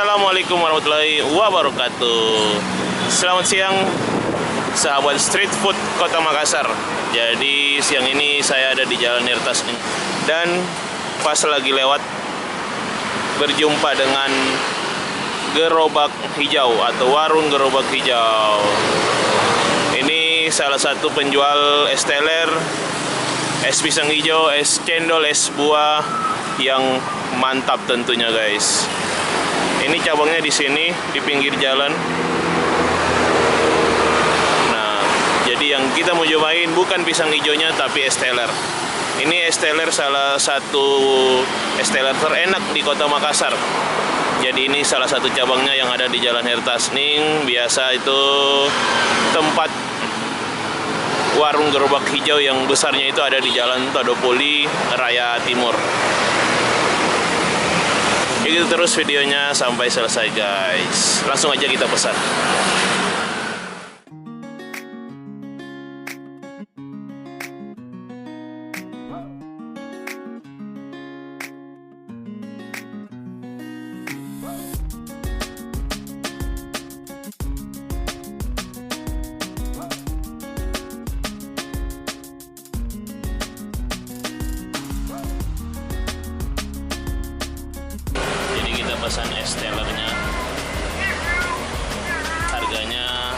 Assalamualaikum warahmatullahi wabarakatuh. Selamat siang sahabat street food Kota Makassar. Jadi siang ini saya ada di Jalan Nirtas nih, dan pas lagi lewat berjumpa dengan gerobak hijau atau warung gerobak hijau. Ini salah satu penjual es teler, es pisang hijau, es cendol, es buah yang mantap tentunya guys. Ini cabangnya di sini di pinggir jalan. Nah, jadi yang kita mau cobain bukan pisang hijaunya tapi es teler. Ini es teler salah satu es teler terenak di Kota Makassar. Jadi ini salah satu cabangnya yang ada di Jalan Hertasning. Biasa itu tempat warung gerobak hijau yang besarnya itu ada di Jalan Todopoli Raya Timur. Ikuti terus videonya sampai selesai guys. Langsung aja kita pesan. Pesan es telernya, harganya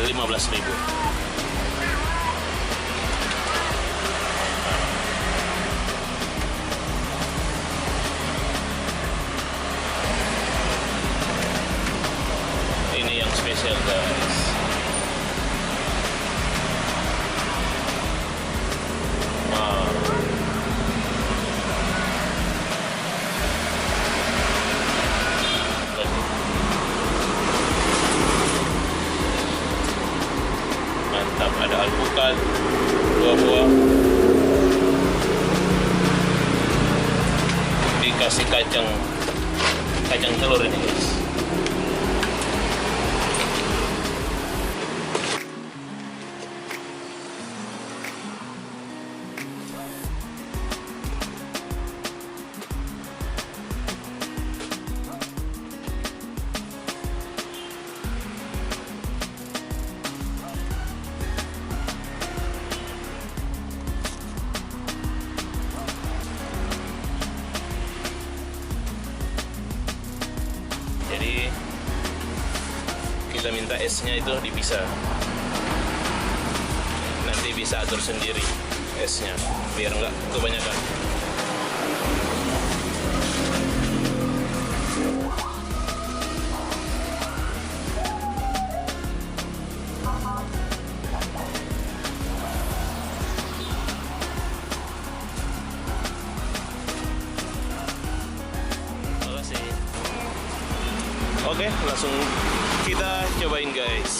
15.000. Ini yang spesial guys. Mantap, ada alpukat, buah-buah, dikasih kacang telur ini guys. Jadi kita minta esnya itu dipisah. Nanti bisa atur sendiri esnya biar nggak kebanyakan. Oke, langsung kita cobain guys.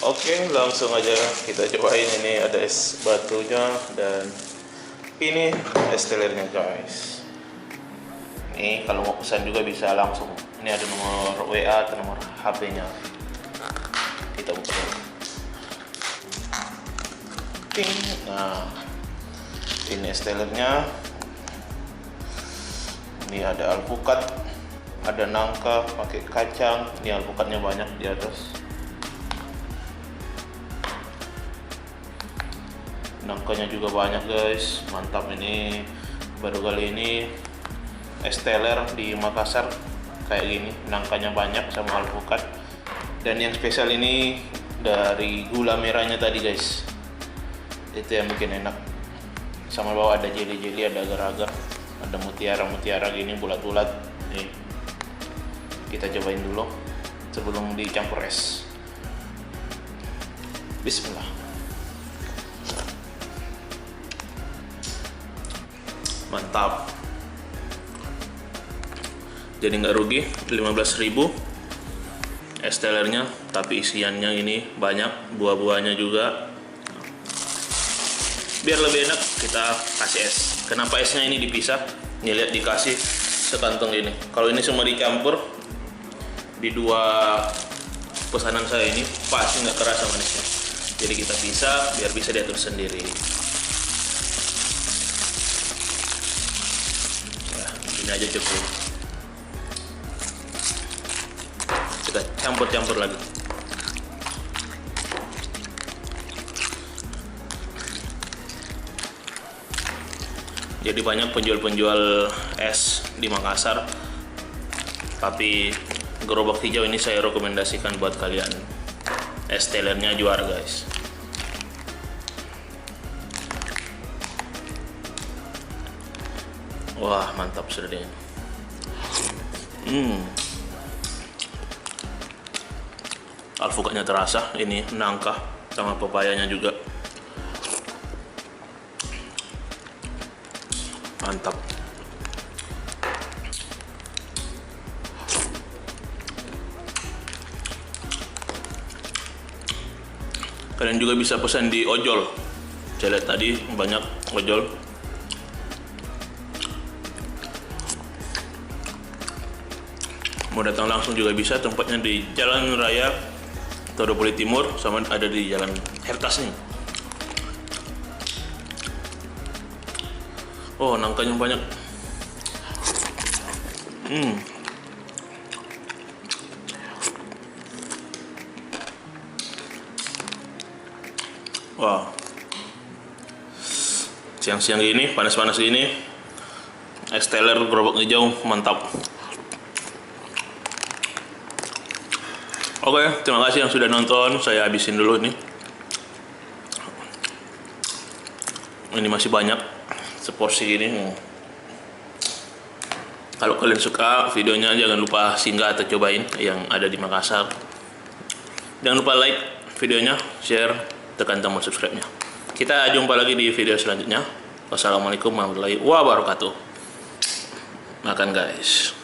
Oke, langsung aja kita cobain. Ini ada es batunya dan ini es telernya guys. Ini kalau mau pesan juga bisa langsung. Ini ada nomor WA atau nomor HP-nya. Kita buka dulu. Nah, ini es telernya. Ini ada alpukat, ada nangka, pakai kacang. Ini alpukatnya banyak di atas. Nangkanya juga banyak guys, mantap ini. Baru kali ini es teler di Makassar kayak gini, nangkanya banyak sama alpukat. Dan yang spesial ini dari gula merahnya tadi guys. Itu yang bikin enak. Sama bawah ada jeli-jeli, ada agar-agar. Ada mutiara-mutiara gini bulat-bulat. Nih, kita cobain dulu sebelum dicampur es. Bismillah. Mantap. Jadi nggak rugi, 15.000 es telernya, tapi isiannya ini banyak, buah-buahnya juga. Biar lebih enak kita kasih es. Kenapa esnya ini dipisah? Nih lihat, dikasih sekantong ini. Kalau ini semua dicampur di dua pesanan saya ini pasti nggak kerasa manisnya. Jadi kita pisah biar bisa diatur sendiri. Ya. Ini aja cukup. Kita campur-campur lagi. Jadi banyak penjual-penjual es di Makassar, tapi gerobak hijau ini saya rekomendasikan buat kalian. Es telernya juara guys. Wah mantap sudah deh. Alpukatnya terasa, ini nangka sama pepayanya juga mantap. Kalian juga bisa pesan di ojol. Saya lihat tadi banyak ojol. Mau datang langsung juga bisa, tempatnya di Jalan Raya Todopoli Timur, sama ada di Jalan Hertas nih. Oh, nangkanya banyak. Wah, siang-siang gini, panas-panas gini, es teler gerobak hijau mantap. Oke, terima kasih yang sudah nonton. Saya habisin dulu nih. Ini masih banyak, seporsi ini. Kalau kalian suka videonya, jangan lupa singgah atau cobain yang ada di Makassar. Jangan lupa like videonya, share, tekan tombol subscribe-nya. Kita jumpa lagi di video selanjutnya. Wassalamualaikum warahmatullahi wabarakatuh. Makan guys.